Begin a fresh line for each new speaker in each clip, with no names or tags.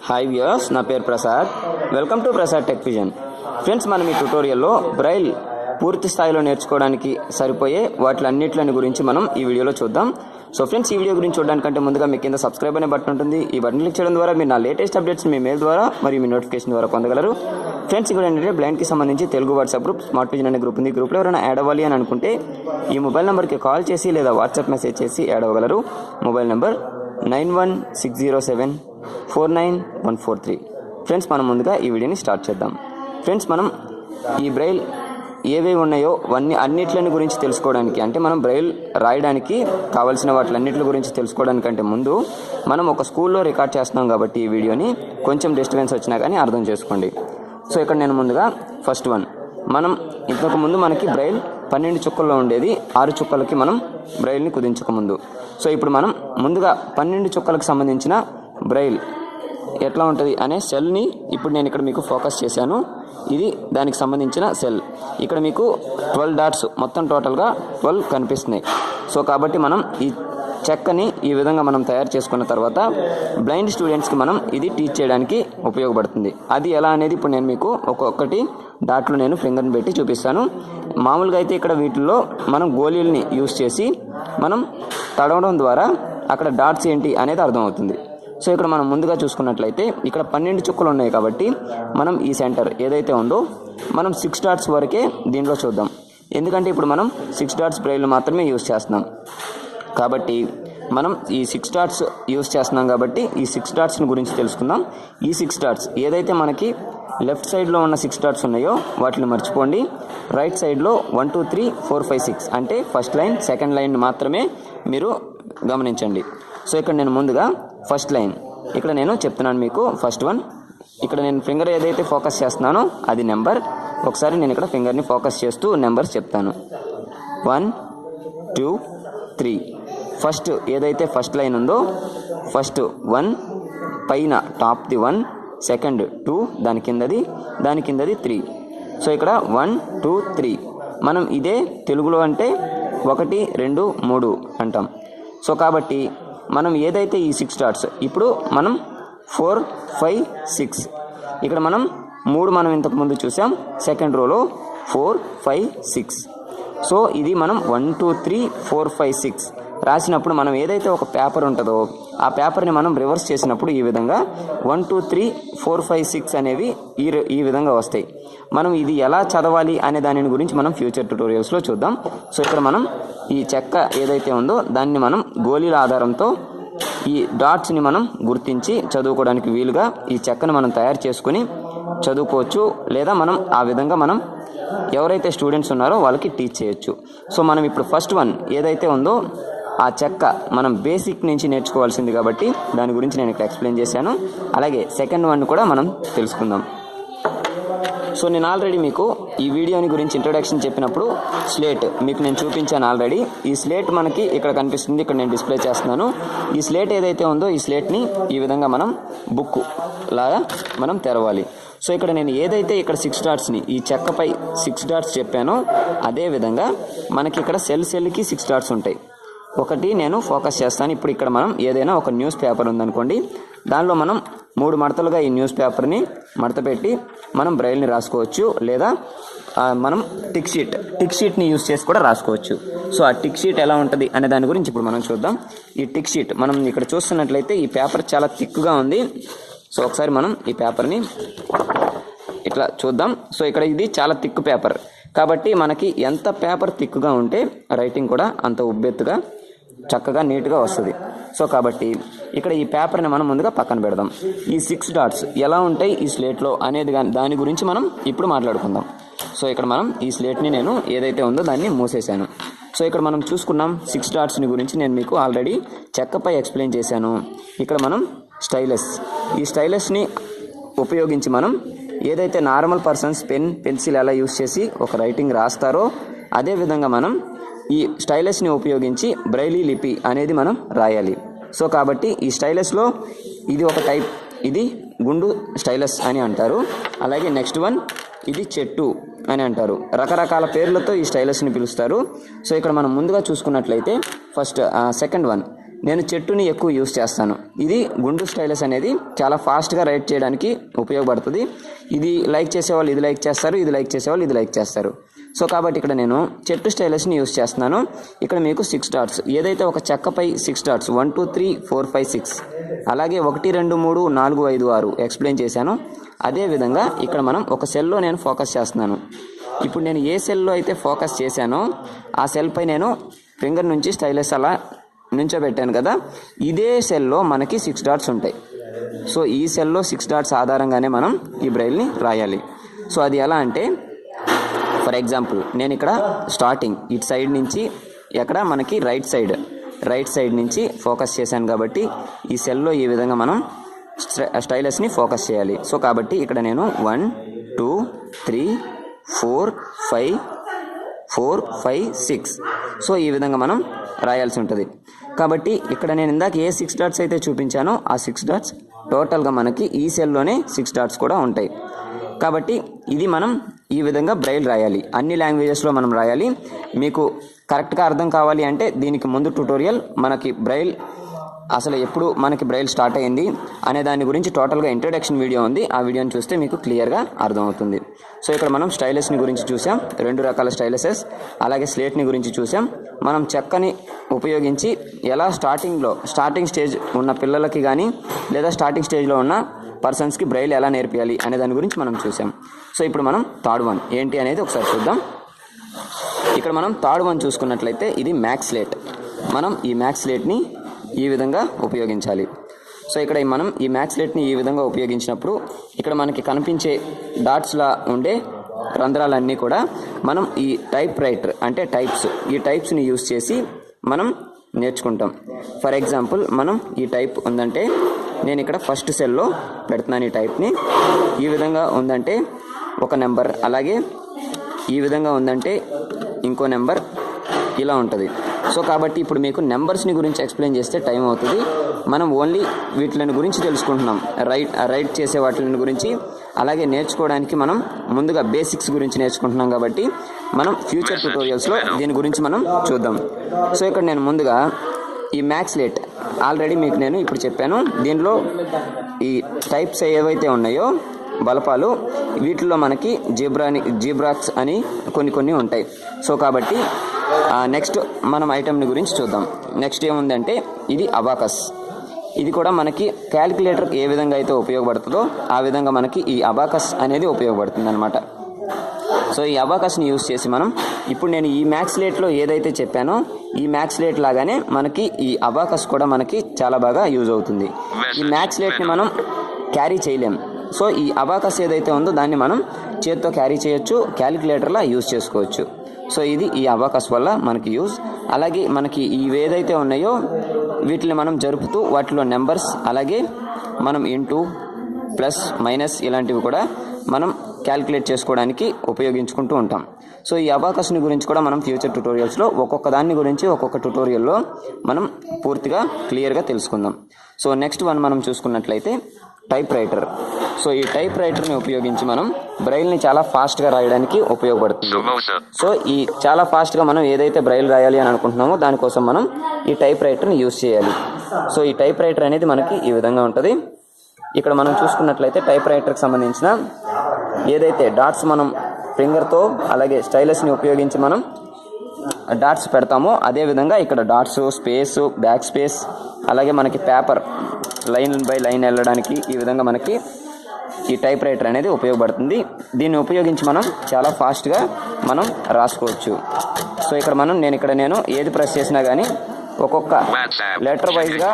Hi viewers, నా పేరు Prasad. Welcome to Prasad tech vision. Friends, మనం ఈ ట్యుటోరియల్లో బ్రైల్ పూర్తి స్థాయిలో నేర్చుకోవడానికి సరిపోయే వాటిలన్నిటిని గురించి మనం ఈ వీడియోలో చూద్దాం. సో ఫ్రెండ్స్, ఈ వీడియో గురించి చూడడానికంటే ముందుగా మీ కింద సబ్స్క్రైబ్ అనే బటన్ ఉంటుంది. ఈ బటన్ క్లిక్ చేయడం ద్వారా మీరు నా లేటెస్ట్ అప్డేట్స్ మీ మెయిల్ ద్వారా మరియు మీ నోటిఫికేషన్ ద్వారా పొందగలరు. ఫ్రెండ్స్, ఇక్కడ ఏంటంటే బ్లైండ్కి సంబంధించి Telugu WhatsApp group, smart vision అనే గ్రూప్ ఉంది. ఈ గ్రూప్లో ఎవరైనా యాడ్ అవ్వాలి అని అనుకుంటే ఈ మొబైల్ నెంబర్కి కాల్ చేసి లేదా వాట్సాప్ మెసేజ్ చేసి యాడ్ అవ్వగలరు. Mobile number 9160749143. ఫ్రెండ్స్, మనం ముందుగా ఈ వీడియోని స్టార్ట్ చేద్దాం. ఫ్రెండ్స్, మనం ఈ బ్రైల్ ఏవేవి ఉన్నాయో అన్నిట్లని గురించి తెలుసుకోవడానికి, అంటే మనం బ్రైల్ రాయడానికి కావాల్సిన వాటిలన్నిటి గురించి తెలుసుకోవడానికంటే ముందు మనం ఒక స్కూల్లో రికార్డ్ చేస్తున్నాం కాబట్టి ఈ వీడియోని కొంచెం డిస్టర్బెన్స్ వచ్చినా కానీ అర్థం చేసుకోండి. సో ఇక్కడ నేను ముందుగా ఫస్ట్ వన్, మనం ఇంతకు ముందు మనకి బ్రైల్ 12 చుక్కల్లో ఉండేది. 6 చుక్కలకి మనం బ్రైల్ని కుదించకముందు. సో ఇప్పుడు మనం ముందుగా 12 చుక్కలకు సంబంధించిన బ్రైల్ ఎట్లా ఉంటుంది అనే సెల్ని ఇప్పుడు నేను ఇక్కడ మీకు ఫోకస్ చేశాను. ఇది దానికి సంబంధించిన సెల్. ఇక్కడ మీకు 12 డాట్స్, మొత్తం టోటల్గా 12 కనిపిస్తున్నాయి. సో కాబట్టి మనం ఈ చెక్కని ఈ విధంగా మనం తయారు చేసుకున్న తర్వాత బ్లైండ్ స్టూడెంట్స్కి మనం ఇది టీచ్ చేయడానికి ఉపయోగపడుతుంది. అది ఎలా అనేది ఇప్పుడు నేను మీకు ఒక్కొక్కటి డాట్లు నేను ఫింగర్ని పెట్టి చూపిస్తాను. మామూలుగా అయితే ఇక్కడ వీటిల్లో మనం గోళీలని యూస్ చేసి మనం తడవడం ద్వారా అక్కడ డాట్స్ ఏంటి అనేది అర్థమవుతుంది. సో ఇక్కడ మనం ముందుగా చూసుకున్నట్లయితే ఇక్కడ 12 చుక్కలు ఉన్నాయి కాబట్టి మనం ఈ సెంటర్ ఏదైతే ఉందో మనం 6 డాట్స్ వరకే దీంట్లో చూద్దాం. ఎందుకంటే ఇప్పుడు మనం 6 డాట్స్ బ్రైల్ మాత్రమే యూస్ చేస్తున్నాం కాబట్టి మనం ఈ 6 డాట్స్ యూస్ చేస్తున్నాం కాబట్టి ఈ 6 డాట్స్ని గురించి తెలుసుకుందాం. ఈ 6 డాట్స్ ఏదైతే మనకి లెఫ్ట్ సైడ్లో ఉన్న 6 డాట్స్ ఉన్నాయో వాటిని మర్చిపోండి. రైట్ సైడ్లో 1 2 3 4 5 6 అంటే ఫస్ట్ లైన్, సెకండ్ లైన్ మాత్రమే మీరు గమనించండి. సో ఇక్కడ నేను ముందుగా ఫస్ట్ లైన్ ఇక్కడ నేను చెప్తున్నాను మీకు. ఫస్ట్ వన్, ఇక్కడ నేను ఫింగర్ ఏదైతే ఫోకస్ చేస్తున్నానో అది నెంబర్. ఒకసారి నేను ఇక్కడ ఫింగర్ని ఫోకస్ చేస్తూ నెంబర్స్ చెప్తాను. 1 2 3. ఫస్ట్ ఏదైతే ఫస్ట్ లైన్ ఉందో ఫస్ట్ 1 పైన టాప్ ది 1, సెకండ్ 2, దాని కిందది 3. సో ఇక్కడ 1 2 3. మనం ఇదే తెలుగులో అంటే 1 2 3 అంటాం. సో కాబట్టి మనం ఏదైతే ఈ 6 డాట్స్ ఇప్పుడు మనం 4 5 6 ఇక్కడ మనం 3 మనం ఇంతకుముందు చూసాం. సెకండ్ రోలో 4 5 6. సో ఇది మనం 1 2 3 4 5 6 రాసినప్పుడు మనం ఏదైతే ఒక పేపర్ ఉంటుందో ఆ పేపర్ని మనం రివర్స్ చేసినప్పుడు ఈ విధంగా 1 2 3 4 5 6 అనేవి ఈ విధంగా వస్తాయి. మనం ఇది ఎలా చదవాలి అనే దాని గురించి మనం ఫ్యూచర్ ట్యుటోరియల్స్లో చూద్దాం. సో ఇక్కడ మనం ఈ చెక్క ఏదైతే ఉందో దాన్ని మనం గోళీల ఆధారంతో ఈ డాట్స్ని మనం గుర్తించి చదువుకోవడానికి వీలుగా ఈ చెక్కను మనం తయారు చేసుకుని చదువుకోవచ్చు. లేదా మనం ఆ విధంగా మనం ఎవరైతే స్టూడెంట్స్ ఉన్నారో వాళ్ళకి టీచ్ చేయొచ్చు. సో మనం ఇప్పుడు ఫస్ట్ వన్ ఏదైతే ఉందో ఆ చెక్క మనం బేసిక్ నుంచి నేర్చుకోవాల్సింది కాబట్టి దాని గురించి నేను ఇక్కడ ఎక్స్ప్లెయిన్ చేశాను. అలాగే సెకండ్ వన్ కూడా మనం తెలుసుకుందాం. సో నేను ఆల్రెడీ మీకు ఈ వీడియోని గురించి ఇంట్రొడక్షన్ చెప్పినప్పుడు స్లేట్ మీకు నేను చూపించాను ఆల్రెడీ. ఈ స్లేట్ మనకి ఇక్కడ కనిపిస్తుంది, ఇక్కడ నేను డిస్ప్లే చేస్తున్నాను. ఈ స్లేట్ ఏదైతే ఉందో ఈ స్లేట్ని ఈ విధంగా మనం బుక్ లాగా మనం తెరవాలి. సో ఇక్కడ నేను ఏదైతే ఇక్కడ 6 డాట్స్ని ఈ చెక్కపై 6 డాట్స్ చెప్పానో అదే విధంగా మనకి ఇక్కడ సెల్కి 6 డాట్స్ ఉంటాయి. ఒకటి నేను ఫోకస్ చేస్తాను. ఇప్పుడు ఇక్కడ మనం ఏదైనా ఒక న్యూస్ పేపర్ ఉందనుకోండి, దానిలో మనం 3 మడతలుగా ఈ న్యూస్ పేపర్ని మడత పెట్టి మనం బ్రైల్ని రాసుకోవచ్చు. లేదా మనం టిక్ షీట్ని యూస్ చేసి కూడా రాసుకోవచ్చు. సో ఆ టిక్ షీట్ ఎలా ఉంటుంది అనే దాని గురించి ఇప్పుడు మనం చూద్దాం. ఈ టిక్ షీట్ మనం ఇక్కడ చూస్తున్నట్లయితే ఈ పేపర్ చాలా థిక్గా ఉంది. సో ఒకసారి మనం ఈ పేపర్ని ఇట్లా చూద్దాం. సో ఇక్కడ ఇది చాలా థిక్ పేపర్ కాబట్టి మనకి ఎంత పేపర్ థిక్గా ఉంటే రైటింగ్ కూడా అంత ఉబ్బెత్తుగా చక్కగా నీట్గా వస్తుంది. సో కాబట్టి ఇక్కడ ఈ పేపర్ని మనం ముందుగా పక్కన పెడదాం. ఈ 6 డాట్స్ ఎలా ఉంటాయి ఈ స్లేట్లో అనేది దాని గురించి మనం ఇప్పుడు మాట్లాడుకుందాం. సో ఇక్కడ మనం ఈ స్లేట్ని నేను ఏదైతే ఉందో దాన్ని మూసేశాను. సో ఇక్కడ మనం చూసుకున్నాం 6 డాట్స్ని గురించి నేను మీకు ఆల్రెడీ చెక్కపై ఎక్స్ప్లెయిన్ చేశాను. ఇక్కడ మనం ఈ స్టైలస్ని ఉపయోగించి మనం ఏదైతే నార్మల్ పర్సన్స్ పెన్సిల్ ఎలా యూస్ చేసి ఒక రైటింగ్ రాస్తారో అదేవిధంగా మనం ఈ స్టైలస్ని ఉపయోగించి బ్రైలీ లిపి అనేది మనం రాయాలి. సో కాబట్టి ఈ స్టైలస్లో ఇది ఒక టైప్, ఇది గుండు స్టైలస్ అని అంటారు. అలాగే నెక్స్ట్ వన్ ఇది చెట్టు అని అంటారు. రకరకాల పేర్లతో ఈ స్టైలస్ని పిలుస్తారు. సో ఇక్కడ మనం ముందుగా చూసుకున్నట్లయితే ఫస్ట్ సెకండ్ వన్ నేను చెట్టుని ఎక్కువ యూస్ చేస్తాను. ఇది గుండు స్టైలస్ అనేది చాలా ఫాస్ట్గా రైట్ చేయడానికి ఉపయోగపడుతుంది. ఇది లైక్ చేసేవాళ్ళు ఇది లైక్ చేస్తారు, ఇది లైక్ చేసేవాళ్ళు ఇది లైక్ చేస్తారు. సో కాబట్టి ఇక్కడ నేను చెట్టు స్టైలస్ని యూస్ చేస్తున్నాను. ఇక్కడ మీకు 6 డాట్స్, ఏదైతే ఒక చెక్కపై 6 డాట్స్ 1 2 3 4 5 6 అలాగే 1 2 3 4 5 6 ఎక్స్ప్లెయిన్ చేశాను. అదేవిధంగా ఇక్కడ మనం ఒక సెల్లో నేను ఫోకస్ చేస్తున్నాను. ఇప్పుడు నేను ఏ సెల్లో అయితే ఫోకస్ చేశానో ఆ సెల్పై నేను ఫింగర్ నుంచి స్టైలస్ అలా నుంచోబెట్టాను కదా, ఇదే సెల్లో మనకి 6 డాట్స్ ఉంటాయి. సో ఈ సెల్లో 6 డాట్స్ ఆధారంగానే మనం ఈ బ్రైల్ని రాయాలి. సో అది ఎలా అంటే, ఫర్ ఎగ్జాంపుల్ నేను ఇక్కడ స్టార్టింగ్ ఇటు సైడ్ నుంచి ఎక్కడ మనకి రైట్ సైడ్ నుంచి ఫోకస్ చేశాను కాబట్టి ఈ సెల్లో ఈ విధంగా మనం స్టైలస్ని ఫోకస్ చేయాలి. సో కాబట్టి ఇక్కడ నేను 1 2 3 4 5 6 సో ఈ విధంగా మనం రాయాల్సి ఉంటుంది. కాబట్టి ఇక్కడ నేను ఇందాక ఏ 6 డాట్స్ అయితే చూపించానో ఆ 6 డాట్స్ టోటల్గా మనకి ఈ సెల్లోనే 6 డాట్స్ కూడా ఉంటాయి. కాబట్టి ఇది మనం ఈ విధంగా బ్రైల్ రాయాలి. అన్ని లాంగ్వేజెస్లో మనం రాయాలి. మీకు కరెక్ట్గా అర్థం కావాలి అంటే దీనికి ముందు ట్యుటోరియల్ మనకి బ్రైల్ అసలు ఎప్పుడు మనకి బ్రైల్ స్టార్ట్ అయింది అనే దాని గురించి టోటల్గా ఇంట్రడక్షన్ వీడియో ఉంది. ఆ వీడియోని చూస్తే మీకు క్లియర్గా అర్థమవుతుంది. సో ఇక్కడ మనం స్టైలస్ని గురించి చూసాం, 2 రకాల స్టైలసెస్, అలాగే స్లేట్ని గురించి చూసాం. మనం చెక్కని ఉపయోగించి ఎలా స్టార్టింగ్ స్టేజ్ ఉన్న పిల్లలకి కానీ లేదా స్టార్టింగ్ స్టేజ్లో ఉన్న పర్సన్స్కి బ్రైల్ ఎలా నేర్పియాలి అనే దాని గురించి మనం చూసాం. సో ఇప్పుడు మనం థర్డ్ వన్ ఏంటి అనేది ఒకసారి చూద్దాం. ఇక్కడ మనం థర్డ్ వన్ చూసుకున్నట్లయితే ఇది మ్యాక్స్ స్లేట్. మనం ఈ మ్యాక్స్ స్లేట్ని ఈ విధంగా ఉపయోగించాలి. సో ఇక్కడ మనం ఈ మ్యాక్స్ స్లేట్ని ఈ విధంగా ఉపయోగించినప్పుడు ఇక్కడ మనకి కనిపించే డాట్స్లా ఉండే రంధ్రాలన్నీ కూడా మనం ఈ టైప్ రైటర్ అంటే ఈ టైప్స్ని యూస్ చేసి మనం నేర్చుకుంటాం. ఫర్ ఎగ్జాంపుల్ మనం ఈ టైప్ ఉందంటే నేను ఇక్కడ ఫస్ట్ సెల్లో పెడుతున్నాను. ఈ టైప్ని ఈ విధంగా ఉందంటే ఒక నెంబర్, అలాగే ఈ విధంగా ఉందంటే ఇంకో నెంబర్, ఇలా ఉంటుంది. సో కాబట్టి ఇప్పుడు మీకు నెంబర్స్ని గురించి ఎక్స్ప్లెయిన్ చేస్తే టైం అవుతుంది. మనం ఓన్లీ వీటిని గురించి తెలుసుకుంటున్నాం, రైట్ చేసే వాటిని గురించి. అలాగే నేర్చుకోవడానికి మనం ముందుగా బేసిక్స్ గురించి నేర్చుకుంటున్నాం కాబట్టి మనం ఫ్యూచర్ ట్యుటోరియల్స్లో దీని గురించి మనం చూద్దాం. సో ఇక్కడ నేను ముందుగా ఈ మ్యాక్స్ స్లేట్ ఆల్రెడీ మీకు నేను ఇప్పుడు చెప్పాను. దీనిలో ఈ టైప్స్ ఏవైతే ఉన్నాయో బలపాలు, వీటిల్లో మనకి జీబ్రాక్స్ అని కొన్ని ఉంటాయి. సో కాబట్టి నెక్స్ట్ మనం ఐటమ్ని గురించి చూద్దాం. నెక్స్ట్ ఏముందంటే ఇది అబాకస్. ఇది కూడా మనకి క్యాలిక్యులేటర్ ఏ విధంగా అయితే ఉపయోగపడుతుందో ఆ విధంగా మనకి ఈ అబాకస్ అనేది ఉపయోగపడుతుంది అనమాట. సో ఈ అబాకస్ని యూస్ చేసి మనం ఇప్పుడు నేను ఈ మ్యాక్స్ స్లేట్లో ఏదైతే చెప్పానో ఈ మ్యాక్స్ స్లేట్ లాగానే మనకి ఈ అబాకస్ కూడా మనకి చాలా బాగా యూజ్ అవుతుంది. ఈ మ్యాక్స్ స్లేట్ని మనం క్యారీ చేయలేం. సో ఈ అబాకస్ ఏదైతే ఉందో దాన్ని మనం చేత్తో క్యారీ చేయొచ్చు, క్యాలిక్యులేటర్లా యూజ్ చేసుకోవచ్చు. సో ఇది ఈ అబాకస్ వల్ల మనకి యూజ్. అలాగే మనకి ఇవి ఏదైతే ఉన్నాయో వీటిని మనం జరుపుతూ వాటిలో నెంబర్స్, అలాగే మనం ఇంటూ ప్లస్ మైనస్ ఇలాంటివి కూడా మనం క్యాలిక్యులేట్ చేసుకోవడానికి ఉపయోగించుకుంటూ ఉంటాం. సో ఈ అబాకస్ని గురించి కూడా మనం ఫ్యూచర్ ట్యుటోరియల్స్లో ఒక్కొక్క దాని గురించి ఒక్కొక్క ట్యుటోరియల్లో మనం పూర్తిగా క్లియర్గా తెలుసుకుందాం. సో నెక్స్ట్ వన్ మనం చూసుకున్నట్లయితే టైప్ రైటర్. సో ఈ టైప్ రైటర్ని ఉపయోగించి మనం బ్రైల్ని చాలా ఫాస్ట్గా రాయడానికి ఉపయోగపడుతుంది. సో ఈ చాలా ఫాస్ట్గా మనం ఏదైతే బ్రైల్ రాయాలి అని అనుకుంటున్నామో దానికోసం మనం ఈ టైప్ రైటర్ని యూజ్ చేయాలి. సో ఈ టైప్ రైటర్ అనేది మనకి ఈ విధంగా ఉంటుంది. ఇక్కడ మనం చూసుకున్నట్లయితే టైప్ రైటర్కి సంబంధించిన ఏదైతే డాట్స్ మనం ఫింగర్తో అలాగే స్టైలస్ని ఉపయోగించి మనం డాట్స్ పెడతామో అదేవిధంగా ఇక్కడ డాట్స్, స్పేస్, బ్యాక్ స్పేస్, అలాగే మనకి పేపర్ లైన్ బై లైన్ వెళ్ళడానికి ఈ విధంగా మనకి ఈ టైప్ రైటర్ అనేది ఉపయోగపడుతుంది. దీన్ని ఉపయోగించి మనం చాలా ఫాస్ట్గా మనం రాసుకోవచ్చు. సో ఇక్కడ నేను ఏది ప్రెస్ చేసినా కానీ ఒక్కొక్క లెటర్ వైజ్గా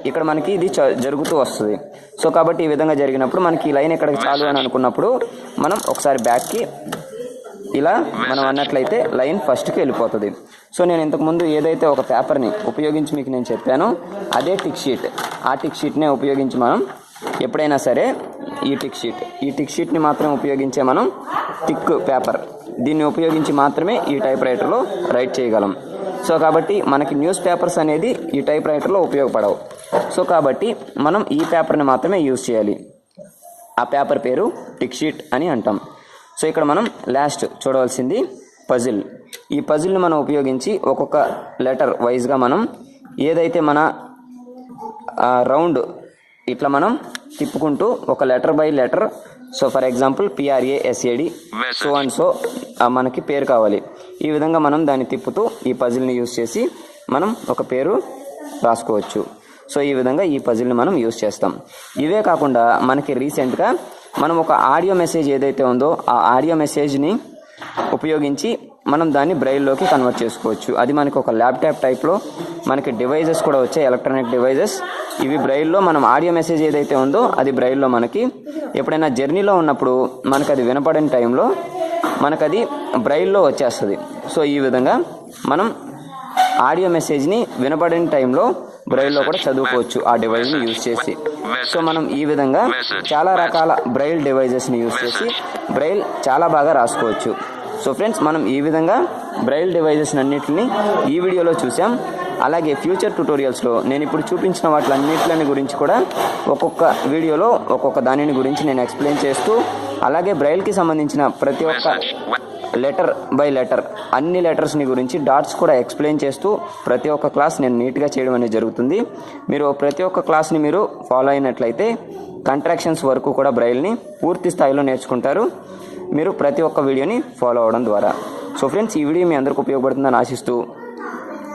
ఇక్కడ మనకి ఇది జరుగుతూ వస్తుంది. సో కాబట్టి ఈ విధంగా జరిగినప్పుడు మనకి ఈ లైన్ ఎక్కడికి చాలు అని అనుకున్నప్పుడు మనం ఒకసారి బ్యాక్కి ఇలా మనం అన్నట్లయితే లైన్ ఫస్ట్కి వెళ్ళిపోతుంది. సో నేను ఇంతకుముందు ఏదైతే ఒక పేపర్ని ఉపయోగించి మీకు నేను చెప్పానో అదే టిక్ షీట్, ఆ టిక్ షీట్నే ఉపయోగించి మనం ఎప్పుడైనా సరే ఈ టిక్ షీట్ని మాత్రం ఉపయోగించే మనం టిక్ పేపర్ దీన్ని ఉపయోగించి మాత్రమే ఈ టైప్ రైటర్లో రైట్ చేయగలం. సో కాబట్టి మనకి న్యూస్ పేపర్స్ అనేది ఈ టైప్ రైటర్లో ఉపయోగపడవు. సో కాబట్టి మనం ఈ పేపర్ని మాత్రమే యూజ్ చేయాలి. ఆ పేపర్ పేరు టిక్ షీట్ అని అంటాం. సో ఇక్కడ మనం లాస్ట్ చూడవలసింది పజిల్. ఈ పజిల్ని మనం ఉపయోగించి ఒక్కొక్క లెటర్ వైజ్గా మనం ఏదైతే మన రౌండ్ ఇట్లా మనం తిప్పుకుంటూ ఒక letter by letter, so for example PRASAD so and so మనకి పేరు కావాలి. ఈ విధంగా మనం దాన్ని తిప్పుతూ ఈ పజిల్ని యూజ్ చేసి మనం ఒక పేరు రాసుకోవచ్చు. సో ఈ విధంగా ఈ పజిల్ని మనం యూజ్ చేస్తాం. ఇవే కాకుండా మనకి రీసెంట్గా మనం ఒక ఆడియో మెసేజ్ ఏదైతే ఉందో ఆ ఆడియో మెసేజ్ని ఉపయోగించి మనం దాన్ని బ్రెయిల్లోకి కన్వర్ట్ చేసుకోవచ్చు. అది మనకి ఒక ల్యాప్టాప్ టైప్లో మనకి డివైజెస్ కూడా వచ్చాయి, ఎలక్ట్రానిక్ డివైజెస్. ఇవి బ్రెయిల్లో మనం ఆడియో మెసేజ్ ఏదైతే ఉందో అది బ్రెయిల్లో మనకి ఎప్పుడైనా జర్నీలో ఉన్నప్పుడు మనకు అది వినపడని టైంలో మనకు అది బ్రెయిల్లో వచ్చేస్తుంది. సో ఈ విధంగా మనం ఆడియో మెసేజ్ని వినపడని టైంలో బ్రెయిల్లో కూడా చదువుకోవచ్చు ఆ డివైస్ని యూజ్ చేసి. సో మనం ఈ విధంగా చాలా రకాల బ్రెయిల్ డివైజెస్ని యూజ్ చేసి బ్రెయిల్ చాలా బాగా రాసుకోవచ్చు. సో ఫ్రెండ్స్, మనం ఈ విధంగా బ్రెయిల్ డివైజెస్ అన్నింటిని ఈ వీడియోలో చూసాం. అలాగే ఫ్యూచర్ ట్యుటోరియల్స్లో నేను ఇప్పుడు చూపించిన వాటిలన్నింటిని గురించి కూడా ఒక్కొక్క వీడియోలో ఒక్కొక్క దానిని గురించి నేను ఎక్స్ప్లెయిన్ చేస్తూ, అలాగే బ్రెయిల్కి సంబంధించిన ప్రతి ఒక్క లెటర్ బై లెటర్ అన్ని లెటర్స్ని గురించి డాట్స్ కూడా ఎక్స్ప్లెయిన్ చేస్తూ ప్రతి ఒక్క క్లాస్ నేను నీట్గా చేయడం అనేది జరుగుతుంది. మీరు ప్రతి ఒక్క క్లాస్ని మీరు ఫాలో అయినట్లయితే కంట్రాక్షన్స్ వరకు కూడా బ్రెయిల్ని పూర్తి స్థాయిలో నేర్చుకుంటారు మీరు ప్రతి ఒక్క వీడియోని ఫాలో అవడం ద్వారా. సో ఫ్రెండ్స్, ఈ వీడియో మీ అందరికి ఉపయోగపడుతుందని ఆశిస్తూ,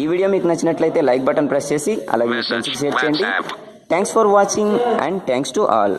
ఈ వీడియో మీకు నచ్చినట్లయితే లైక్ బటన్ ప్రెస్ చేసి అలాగే మీ ఫ్రెండ్స్కి షేర్ చేయండి. Thanks for watching and thanks to all.